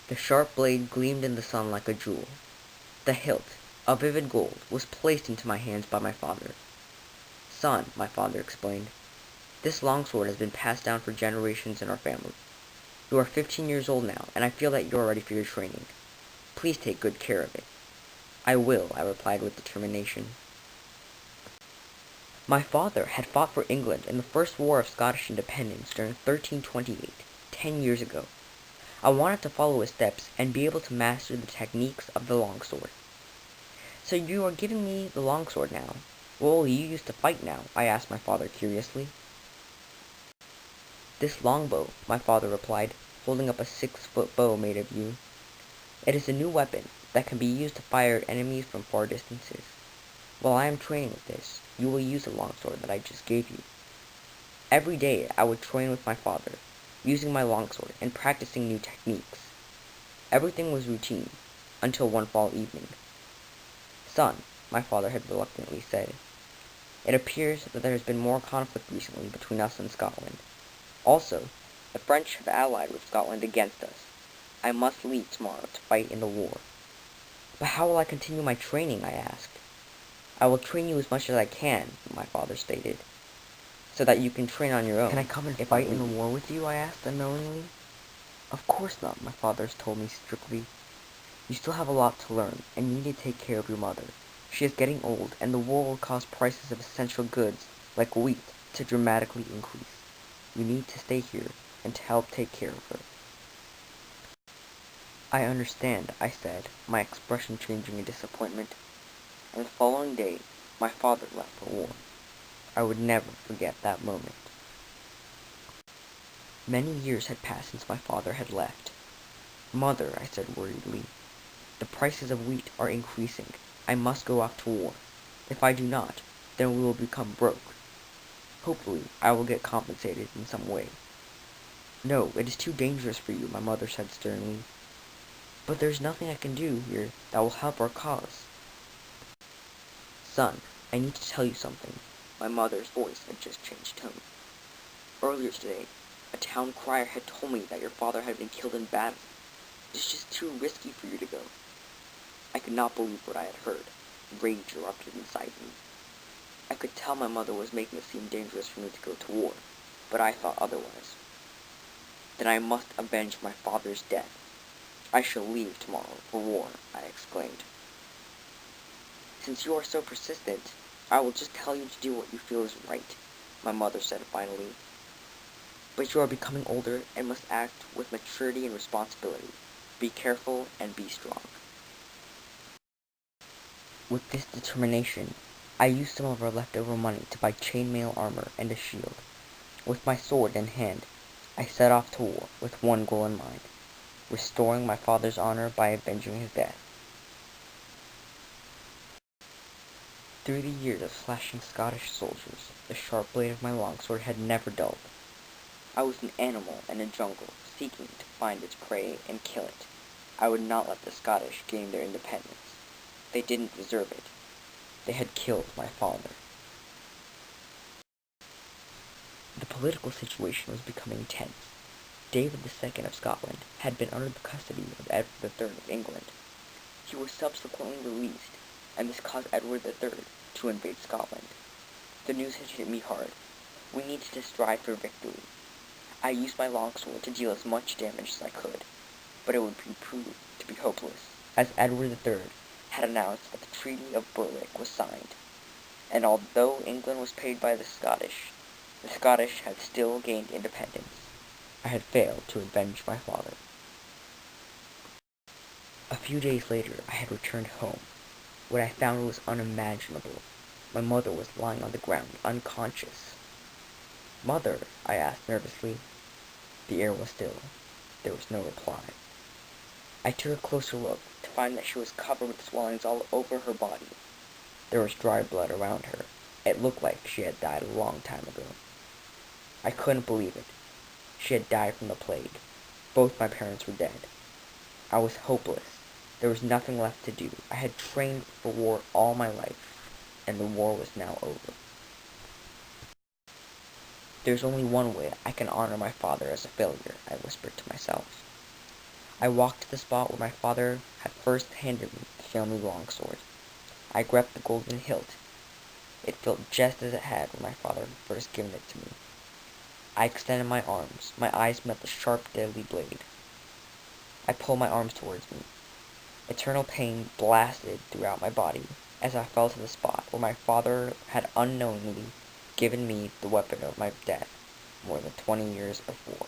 The sharp blade gleamed in the sun like a jewel. The hilt, a vivid gold, was placed into my hands by my father. "Son," my father explained, "this longsword has been passed down for generations in our family. You are 15 years old now, and I feel that you are ready for your training. Please take good care of it." "I will," I replied with determination. My father had fought for England in the First War of Scottish Independence during 1328, 10 years ago. I wanted to follow his steps and be able to master the techniques of the longsword. "So you are giving me the longsword now? What will you use to fight now?" I asked my father curiously. "This longbow," my father replied, holding up a 6-foot bow made of yew. "It is a new weapon that can be used to fire at enemies from far distances. While I am training with this, you will use the longsword that I just gave you." Every day I would train with my father, using my longsword and practicing new techniques. Everything was routine, until one fall evening. "Son," my father had reluctantly said, "it appears that there has been more conflict recently between us and Scotland. Also, the French have allied with Scotland against us. I must leave tomorrow to fight in the war." "But how will I continue my training?" I asked. "I will train you as much as I can," my father stated, "so that you can train on your own." "Can I come and fight in the war with you?" I asked unknowingly. "Of course not," my father told me strictly. "You still have a lot to learn, and you need to take care of your mother. She is getting old, and the war will cause prices of essential goods, like wheat, to dramatically increase. You need to stay here and to help take care of her." "I understand," I said, my expression changing in disappointment. And the following day, my father left for war. I would never forget that moment. Many years had passed since my father had left. "Mother," I said worriedly, "the prices of wheat are increasing. I must go off to war. If I do not, then we will become broke. Hopefully, I will get compensated in some way." "No, it is too dangerous for you," my mother said sternly. "But there's nothing I can do here that will help our cause." "Son, I need to tell you something." My mother's voice had just changed tone. "Earlier today, a town crier had told me that your father had been killed in battle. It is just too risky for you to go." I could not believe what I had heard. Rage erupted inside me. I could tell my mother was making it seem dangerous for me to go to war, but I thought otherwise. "Then I must avenge my father's death. I shall leave tomorrow for war," I exclaimed. "Since you are so persistent, I will just tell you to do what you feel is right," my mother said finally. "But you are becoming older and must act with maturity and responsibility. Be careful and be strong." With this determination, I used some of our leftover money to buy chainmail armor and a shield. With my sword in hand, I set off to war with one goal in mind: restoring my father's honor by avenging his death. Through the years of slashing Scottish soldiers, the sharp blade of my longsword had never dulled. I was an animal in a jungle, seeking to find its prey and kill it. I would not let the Scottish gain their independence. They didn't deserve it. They had killed my father. The political situation was becoming tense. David II of Scotland had been under the custody of Edward III of England. He was subsequently released, and this caused Edward III to invade Scotland. The news had hit me hard. We needed to strive for victory. I used my longsword to deal as much damage as I could, but it would prove to be hopeless, as Edward III had announced that the Treaty of Berwick was signed, and although England was paid by the Scottish had still gained independence. I had failed to avenge my father. A few days later, I had returned home. What I found was unimaginable. My mother was lying on the ground, unconscious. "Mother," I asked nervously. The air was still. There was no reply. I took a closer look to find that she was covered with swellings all over her body. There was dry blood around her. It looked like she had died a long time ago. I couldn't believe it. She had died from the plague. Both my parents were dead. I was hopeless. There was nothing left to do. I had trained for war all my life, and the war was now over. "There's only one way I can honor my father as a failure," I whispered to myself. I walked to the spot where my father had first handed me the family longsword. I grabbed the golden hilt. It felt just as it had when my father had first given it to me. I extended my arms. My eyes met the sharp, deadly blade. I pulled my arms towards me. Eternal pain blasted throughout my body as I fell to the spot where my father had unknowingly given me the weapon of my death more than 20 years before.